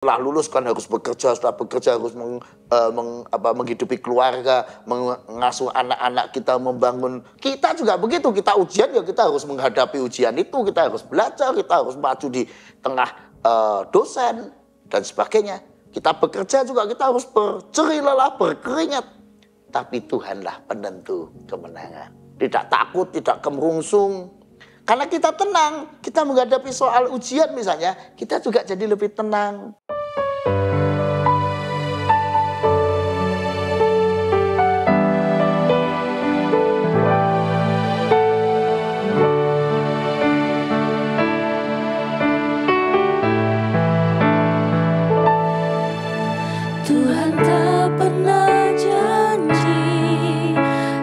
Setelah lulus kan harus bekerja, setelah bekerja harus menghidupi keluarga, mengasuh anak-anak kita, membangun. Kita juga begitu, kita ujian ya kita harus menghadapi ujian itu, kita harus belajar, kita harus maju di tengah dosen dan sebagainya. Kita bekerja juga kita harus berjerih lelah, berkeringat. Tapi Tuhanlah penentu kemenangan. Tidak takut, tidak kemerungsung. Karena kita tenang, kita menghadapi soal ujian misalnya, kita juga jadi lebih tenang. Tuhan tak pernah janji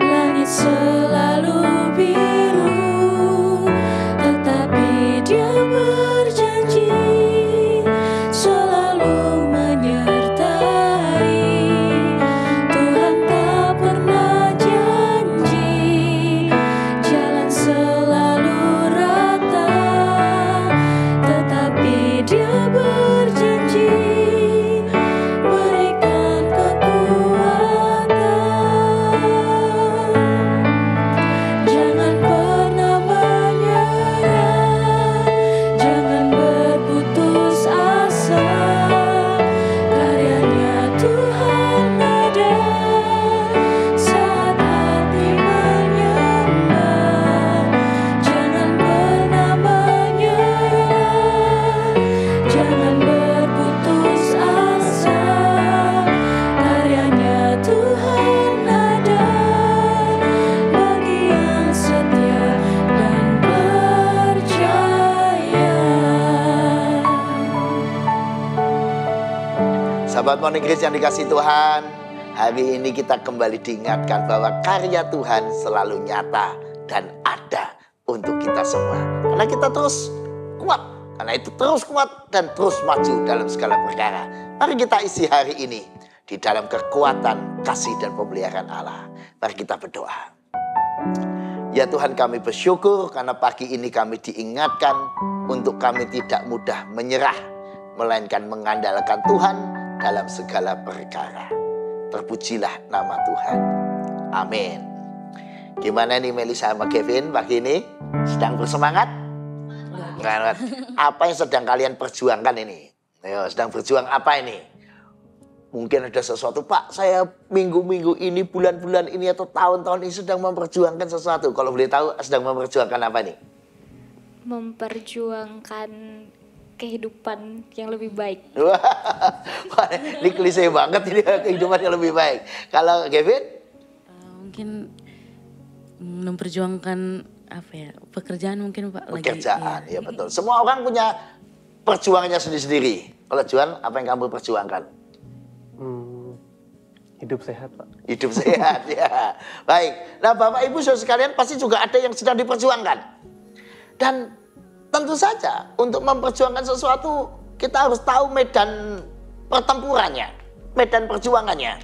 langit selalu biru, tetapi Dia berjanji selalu menyertai. Tuhan tak pernah janji jalan selalu rata, tetapi Dia berjanji berikan kekuatan. Jangan pernah menyerah, jangan berputus asa. Karyanya Tuhan ada saat hati menyembah. Jangan pernah menyerah, jangan berputus asa. Karyanya Tuhan ada bagi yang setia dan percaya. Sahabat Morning Grace yang dikasihi Tuhan, hari ini kita kembali diingatkan bahwa karya Tuhan selalu nyata dan ada untuk kita semua. Karena kita terus kuat, karena itu terus kuat dan terus maju dalam segala perkara. Mari kita isi hari ini di dalam kekuatan, kasih dan pemeliharaan Allah. Mari kita berdoa. Ya Tuhan, kami bersyukur karena pagi ini kami diingatkan untuk kami tidak mudah menyerah, melainkan mengandalkan Tuhan dalam segala perkara. Terpujilah nama Tuhan. Amin. Gimana nih Melisa sama Kevin pagi ini? Sedang bersemangat? Semangat. Apa yang sedang kalian perjuangkan ini? Ayo, sedang berjuang apa ini? Mungkin ada sesuatu, Pak, saya minggu-minggu ini, bulan-bulan ini atau tahun-tahun ini sedang memperjuangkan sesuatu. Kalau boleh tahu sedang memperjuangkan apa nih? Memperjuangkan kehidupan yang lebih baik. Wah, ini klise banget ini, kehidupan yang lebih baik. Kalau Kevin? Mungkin memperjuangkan apa ya, pekerjaan mungkin Pak. Pekerjaan, ya betul. Semua orang punya perjuangannya sendiri-sendiri. Kalau Juan, apa yang kamu perjuangkan? Hidup sehat, Pak. Hidup sehat, ya. Baik. Nah, Bapak Ibu saudara sekalian pasti juga ada yang sedang diperjuangkan. Dan tentu saja untuk memperjuangkan sesuatu kita harus tahu medan pertempurannya, medan perjuangannya.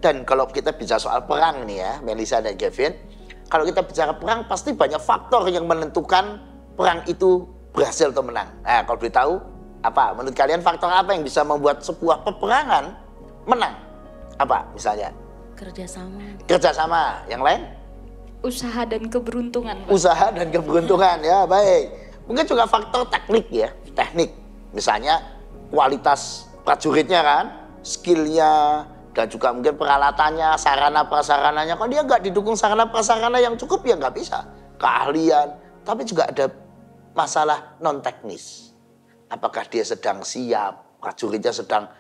Dan kalau kita bicara soal perang nih ya, Melisa dan Kevin, kalau kita bicara perang pasti banyak faktor yang menentukan perang itu berhasil atau menang. Nah, kalau boleh tahu apa menurut kalian faktor apa yang bisa membuat sebuah peperangan menang? Apa misalnya? Kerjasama. Kerjasama. Yang lain? Usaha dan keberuntungan, Pak. Usaha dan keberuntungan, ya baik. Mungkin juga faktor teknik ya, teknik. Misalnya kualitas prajuritnya kan, skillnya, dan juga mungkin peralatannya, sarana prasarananya. Kalau dia nggak didukung sarana prasarana yang cukup ya nggak bisa. Keahlian, tapi juga ada masalah non teknis. Apakah dia sedang siap, prajuritnya sedang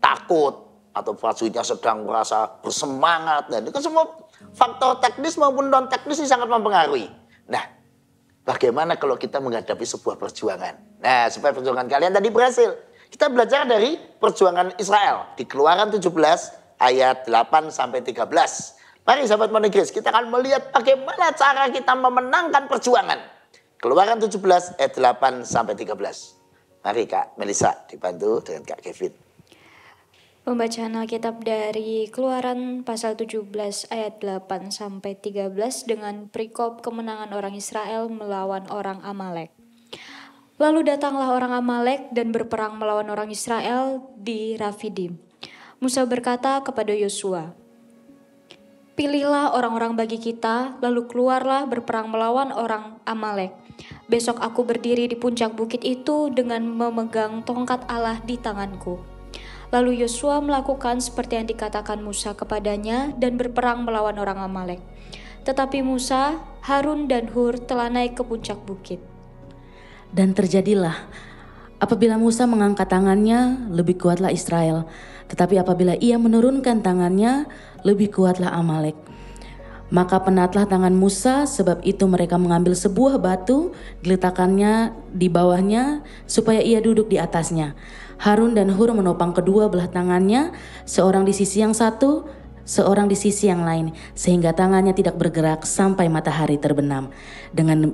takut, atau prajuritnya sedang merasa bersemangat. Dan itu kan semua faktor teknis maupun non teknis ini sangat mempengaruhi. Nah, bagaimana kalau kita menghadapi sebuah perjuangan? Nah, supaya perjuangan kalian tadi berhasil, kita belajar dari perjuangan Israel di Keluaran 17 ayat 8 sampai 13. Mari sahabat Morning Grace, kita akan melihat bagaimana cara kita memenangkan perjuangan. Keluaran 17 ayat 8 sampai 13. Mari Kak Melisa dibantu dengan Kak Kevin. Pembacaan Alkitab dari Keluaran pasal 17 ayat 8 sampai 13 dengan perikop kemenangan orang Israel melawan orang Amalek. Lalu datanglah orang Amalek dan berperang melawan orang Israel di Rafidim. Musa berkata kepada Yosua, "Pilihlah orang-orang bagi kita, lalu keluarlah berperang melawan orang Amalek. Besok aku berdiri di puncak bukit itu dengan memegang tongkat Allah di tanganku." Lalu Yosua melakukan seperti yang dikatakan Musa kepadanya dan berperang melawan orang Amalek. Tetapi Musa, Harun dan Hur telah naik ke puncak bukit. Dan terjadilah, apabila Musa mengangkat tangannya, lebih kuatlah Israel. Tetapi apabila ia menurunkan tangannya, lebih kuatlah Amalek. Maka penatlah tangan Musa, sebab itu mereka mengambil sebuah batu, diletakkannya di bawahnya, supaya ia duduk di atasnya. Harun dan Hur menopang kedua belah tangannya, seorang di sisi yang satu, seorang di sisi yang lain, sehingga tangannya tidak bergerak sampai matahari terbenam. Dengan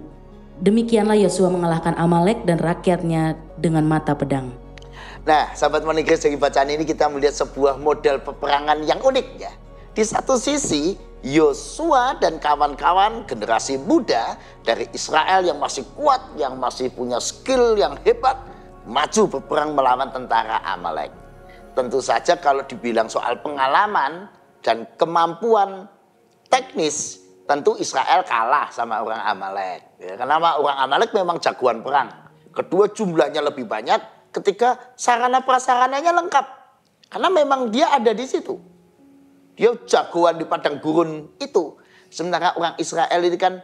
demikianlah Yosua mengalahkan Amalek dan rakyatnya dengan mata pedang. Nah, sahabat Monikris, dari bacaan ini kita melihat sebuah model peperangan yang unik ya. Di satu sisi, Yosua dan kawan-kawan generasi muda dari Israel yang masih kuat, yang masih punya skill yang hebat, maju berperang melawan tentara Amalek. Tentu saja kalau dibilang soal pengalaman dan kemampuan teknis, tentu Israel kalah sama orang Amalek. Ya, kenapa? Orang Amalek memang jagoan perang. Kedua, jumlahnya lebih banyak, ketika sarana prasarananya lengkap. Karena memang dia ada di situ. Dia jagoan di padang gurun itu. Sementara orang Israel ini kan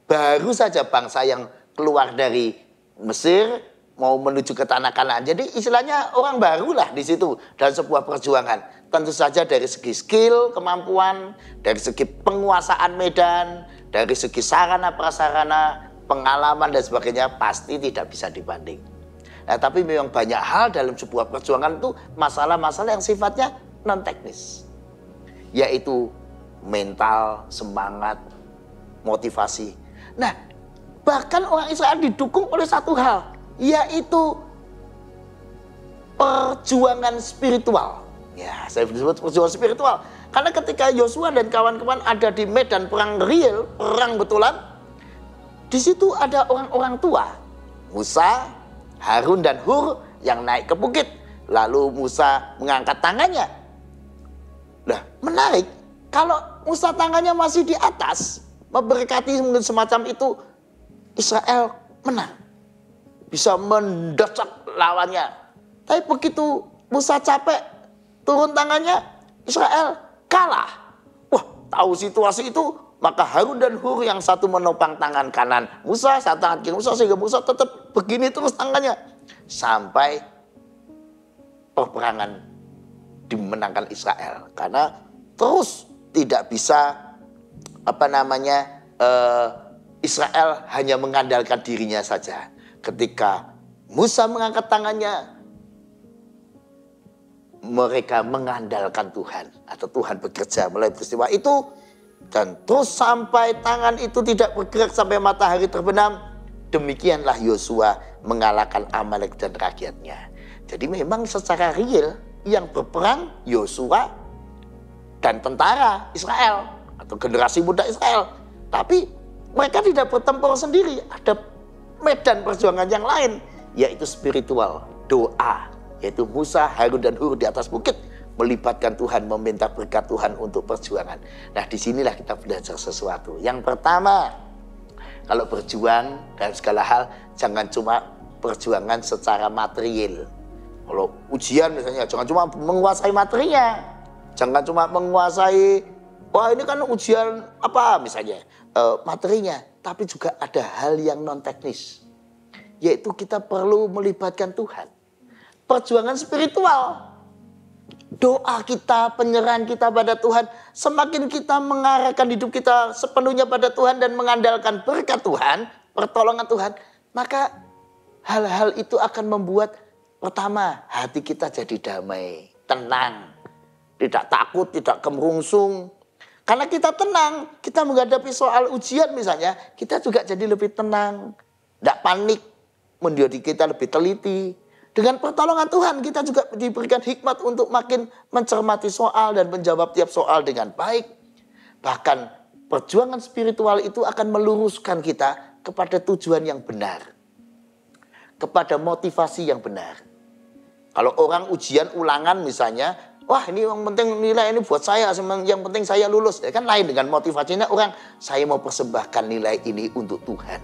baru saja bangsa yang keluar dari Mesir, mau menuju ke tanah Kanaan. Jadi istilahnya orang baru lah di situ dalam sebuah perjuangan. Tentu saja dari segi skill, kemampuan, dari segi penguasaan medan, dari segi sarana prasarana, pengalaman dan sebagainya pasti tidak bisa dibanding. Nah, tapi memang banyak hal dalam sebuah perjuangan itu masalah-masalah yang sifatnya non teknis, yaitu mental, semangat, motivasi. Nah, bahkan orang Israel didukung oleh satu hal, yaitu perjuangan spiritual. Ya, saya disebut perjuangan spiritual. Karena ketika Yosua dan kawan-kawan ada di medan perang real, perang betulan, di situ ada orang-orang tua, Musa, Harun dan Hur yang naik ke bukit. Lalu Musa mengangkat tangannya. Nah, menarik, kalau Musa tangannya masih di atas, memberkati mungkin semacam itu, Israel menang. Bisa mendesak lawannya. Tapi begitu Musa capek, turun tangannya, Israel kalah. Wah, tahu situasi itu, maka Harun dan Hur yang satu menopang tangan kanan Musa, satu tangan kiri Musa, sehingga Musa tetap begini terus tangannya. Sampai peperangan dimenangkan Israel. Karena terus tidak bisa, Israel hanya mengandalkan dirinya saja. Ketika Musa mengangkat tangannya, mereka mengandalkan Tuhan, atau Tuhan bekerja melalui peristiwa itu, dan terus sampai tangan itu tidak bergerak sampai matahari terbenam. Demikianlah Yosua mengalahkan Amalek dan rakyatnya. Jadi memang secara real yang berperang Yosua dan tentara Israel atau generasi muda Israel. Tapi mereka tidak bertempur sendiri, ada medan perjuangan yang lain, yaitu spiritual, doa, yaitu Musa, Harun dan Hur di atas bukit melibatkan Tuhan, meminta berkat Tuhan untuk perjuangan. Nah, disinilah kita belajar sesuatu. Yang pertama, kalau berjuang dalam segala hal, jangan cuma perjuangan secara material. Kalau ujian misalnya, jangan cuma menguasai materinya, jangan cuma menguasai, wah ini kan ujian apa misalnya, materinya. Tapi juga ada hal yang non teknis, yaitu kita perlu melibatkan Tuhan. Perjuangan spiritual, doa kita, penyerahan kita pada Tuhan, semakin kita mengarahkan hidup kita sepenuhnya pada Tuhan dan mengandalkan berkat Tuhan, pertolongan Tuhan, maka hal-hal itu akan membuat, pertama, hati kita jadi damai, tenang, tidak takut, tidak kemerungsung. Karena kita tenang, kita menghadapi soal ujian misalnya, kita juga jadi lebih tenang, tidak panik, menjadi kita lebih teliti. Dengan pertolongan Tuhan kita juga diberikan hikmat untuk makin mencermati soal dan menjawab tiap soal dengan baik. Bahkan perjuangan spiritual itu akan meluruskan kita kepada tujuan yang benar. kepada motivasi yang benar. Kalau orang ujian ulangan misalnya, wah ini yang penting nilai ini buat saya, yang penting saya lulus. Ya kan lain dengan motivasinya orang, saya mau persembahkan nilai ini untuk Tuhan.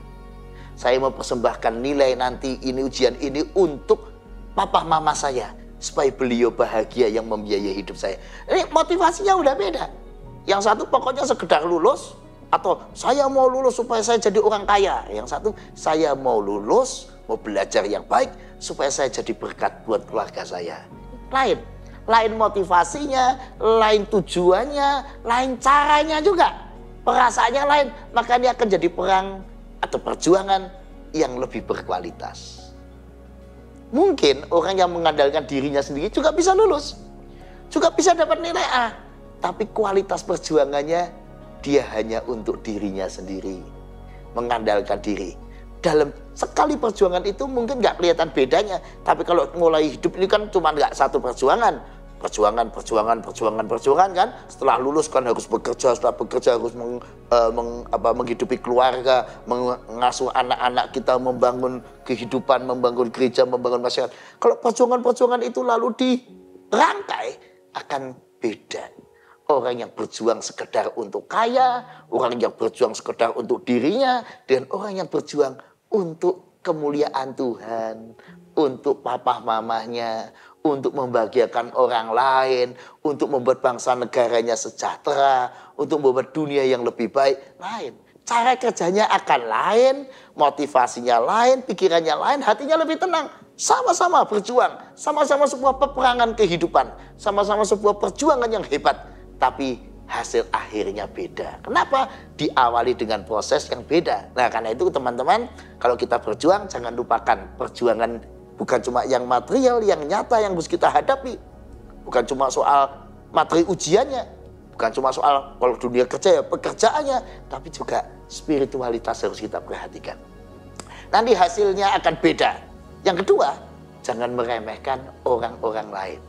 Saya mau persembahkan nilai nanti ini ujian ini untuk papa mama saya. Supaya beliau bahagia yang membiayai hidup saya. Ini motivasinya udah beda. Yang satu pokoknya sekedar lulus. Atau saya mau lulus supaya saya jadi orang kaya. Yang satu saya mau lulus, mau belajar yang baik. Supaya saya jadi berkat buat keluarga saya. Lain motivasinya, lain tujuannya, lain caranya juga. Perasaannya lain. Maka dia akan jadi perang atau perjuangan yang lebih berkualitas. Mungkin orang yang mengandalkan dirinya sendiri juga bisa lulus. Juga bisa dapat nilai A. Tapi kualitas perjuangannya dia hanya untuk dirinya sendiri. Mengandalkan diri. Dalam sekali perjuangan itu mungkin nggak kelihatan bedanya. Tapi kalau mulai hidup ini kan cuma nggak satu perjuangan. Perjuangan kan. Setelah lulus kan harus bekerja. Setelah bekerja harus menghidupi keluarga, mengasuh anak-anak kita, membangun kehidupan, membangun gereja, membangun masyarakat. Kalau perjuangan-perjuangan itu lalu dirangkai akan beda. Orang yang berjuang sekedar untuk kaya, orang yang berjuang sekedar untuk dirinya, dan orang yang berjuang untuk kemuliaan Tuhan, untuk papa mamanya, untuk membahagiakan orang lain, untuk membuat bangsa negaranya sejahtera, untuk membuat dunia yang lebih baik, lain. Cara kerjanya akan lain, motivasinya lain, pikirannya lain, hatinya lebih tenang. Sama-sama berjuang, sama-sama sebuah peperangan kehidupan, sama-sama sebuah perjuangan yang hebat. Tapi hasil akhirnya beda. Kenapa? Diawali dengan proses yang beda. Nah karena itu teman-teman, kalau kita berjuang jangan lupakan perjuangan bukan cuma yang material, yang nyata yang harus kita hadapi. Bukan cuma soal materi ujiannya. Bukan cuma soal kalau dunia kerja ya pekerjaannya. Tapi juga spiritualitas harus kita perhatikan. Nanti hasilnya akan beda. Yang kedua, jangan meremehkan orang-orang lain.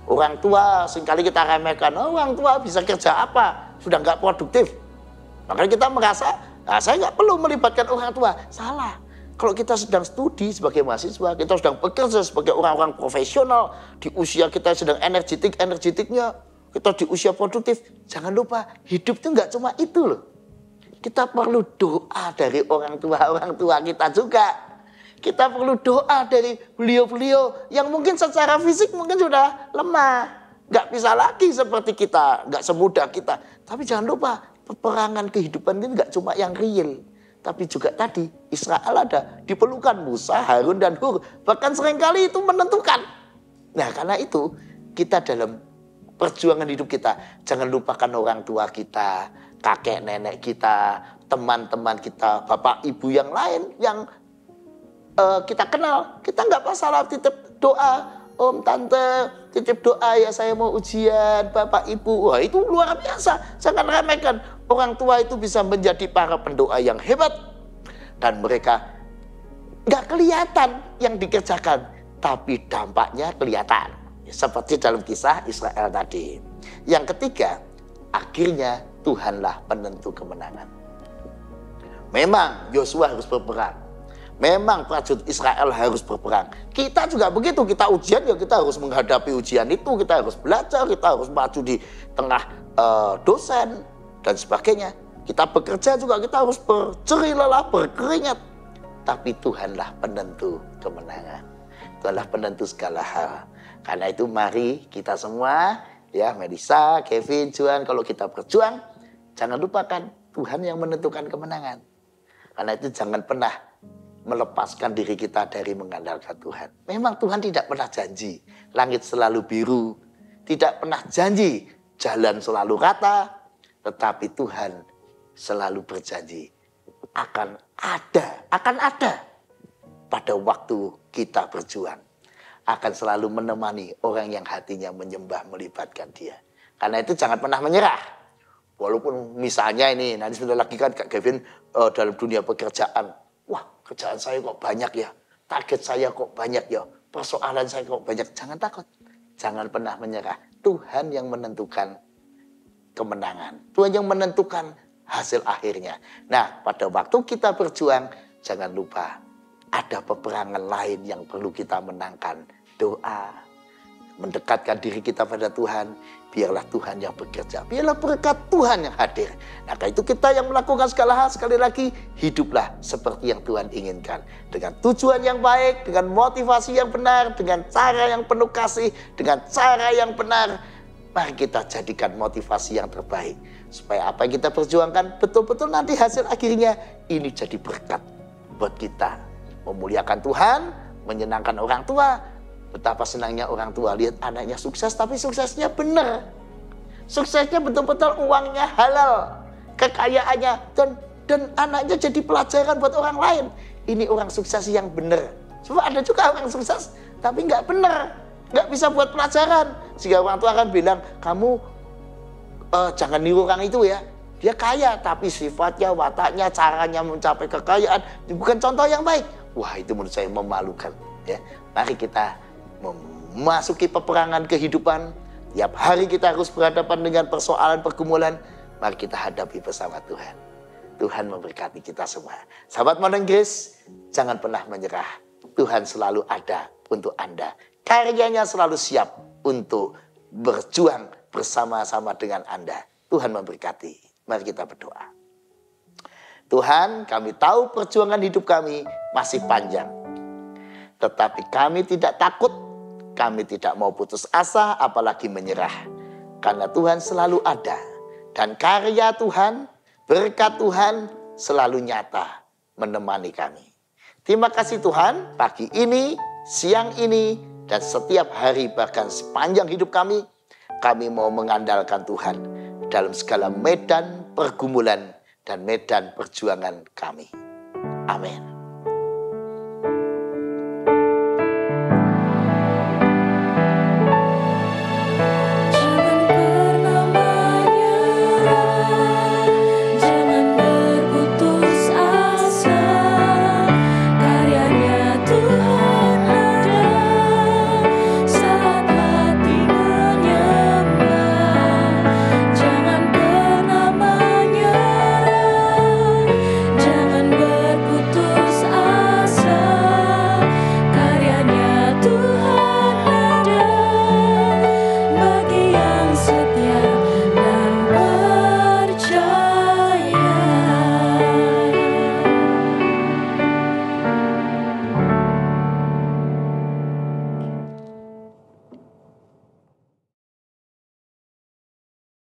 Orang tua seringkali kita remehkan, orang tua bisa kerja apa, sudah nggak produktif. Makanya kita merasa, nah, saya nggak perlu melibatkan orang tua. Salah. Kalau kita sedang studi sebagai mahasiswa, kita sedang bekerja sebagai orang-orang profesional, di usia kita sedang energetiknya, kita di usia produktif. Jangan lupa, hidup itu nggak cuma itu loh. Kita perlu doa dari orang tua kita juga. Kita perlu doa dari beliau-beliau yang mungkin secara fisik mungkin sudah lemah. Nggak bisa lagi seperti kita, nggak semudah kita. Tapi jangan lupa, peperangan kehidupan ini nggak cuma yang real. Tapi juga tadi, Israel ada, diperlukan Musa, Harun, dan Hur. Bahkan seringkali itu menentukan. Nah karena itu, kita dalam perjuangan hidup kita, jangan lupakan orang tua kita, kakek nenek kita, teman-teman kita, bapak ibu yang lain, yang kita kenal, kita nggak masalah titip doa, om, tante, titip doa ya saya mau ujian, bapak, ibu. Wah itu luar biasa, jangan remehkan. Orang tua itu bisa menjadi para pendoa yang hebat. Dan mereka nggak kelihatan yang dikerjakan, tapi dampaknya kelihatan. Seperti dalam kisah Israel tadi. Yang ketiga, akhirnya Tuhanlah penentu kemenangan. Memang Yosua harus berperang. Memang prajurit Israel harus berperang. Kita juga begitu, kita ujian ya kita harus menghadapi ujian itu, kita harus belajar, kita harus maju di tengah dosen dan sebagainya. Kita bekerja juga kita harus berjerih lelah, berkeringat. Tapi Tuhanlah penentu kemenangan. Tuhanlah penentu segala hal. Karena itu mari kita semua, ya Melisa, Kevin, Juan, kalau kita berjuang, jangan lupakan Tuhan yang menentukan kemenangan. Karena itu jangan pernah melepaskan diri kita dari mengandalkan Tuhan. Memang Tuhan tidak pernah janji langit selalu biru, tidak pernah janji jalan selalu rata, tetapi Tuhan selalu berjanji akan ada pada waktu kita berjuang, akan selalu menemani orang yang hatinya menyembah melibatkan Dia. Karena itu jangan pernah menyerah. Walaupun misalnya ini nanti sebentar lagi kan Kak Kevin dalam dunia pekerjaan, wah kerjaan saya kok banyak ya, target saya kok banyak ya, persoalan saya kok banyak. Jangan takut, jangan pernah menyerah. Tuhan yang menentukan kemenangan, Tuhan yang menentukan hasil akhirnya. Nah pada waktu kita berjuang, jangan lupa ada peperangan lain yang perlu kita menangkan. Doa, mendekatkan diri kita pada Tuhan. Biarlah Tuhan yang bekerja. Biarlah berkat Tuhan yang hadir. Nah, karena itu kita yang melakukan segala hal, sekali lagi, hiduplah seperti yang Tuhan inginkan. Dengan tujuan yang baik, dengan motivasi yang benar, dengan cara yang penuh kasih, dengan cara yang benar. Mari kita jadikan motivasi yang terbaik. Supaya apa yang kita perjuangkan betul-betul nanti hasil akhirnya ini jadi berkat buat kita. Memuliakan Tuhan, menyenangkan orang tua. Betapa senangnya orang tua lihat anaknya sukses, tapi suksesnya benar. Suksesnya betul-betul uangnya halal, kekayaannya, dan anaknya jadi pelajaran buat orang lain. Ini orang sukses yang benar. Sebab ada juga orang sukses, tapi nggak benar. Nggak bisa buat pelajaran. Sehingga orang tua akan bilang, kamu jangan niru orang itu ya. Dia kaya, tapi sifatnya, wataknya, caranya mencapai kekayaan bukan contoh yang baik. Wah, itu menurut saya memalukan. Ya, mari kita memasuki peperangan kehidupan. Tiap hari kita harus berhadapan dengan persoalan pergumulan. Mari kita hadapi bersama Tuhan. Tuhan memberkati kita semua. Sahabat Modern Grace, jangan pernah menyerah. Tuhan selalu ada untuk Anda. Karyanya selalu siap untuk berjuang bersama-sama dengan Anda. Tuhan memberkati. Mari kita berdoa. Tuhan, kami tahu perjuangan hidup kami masih panjang. Tetapi kami tidak takut. Kami tidak mau putus asa, apalagi menyerah. Karena Tuhan selalu ada. Dan karya Tuhan, berkat Tuhan selalu nyata menemani kami. Terima kasih Tuhan, pagi ini, siang ini, dan setiap hari bahkan sepanjang hidup kami mau mengandalkan Tuhan dalam segala medan pergumulan dan medan perjuangan kami. Amin.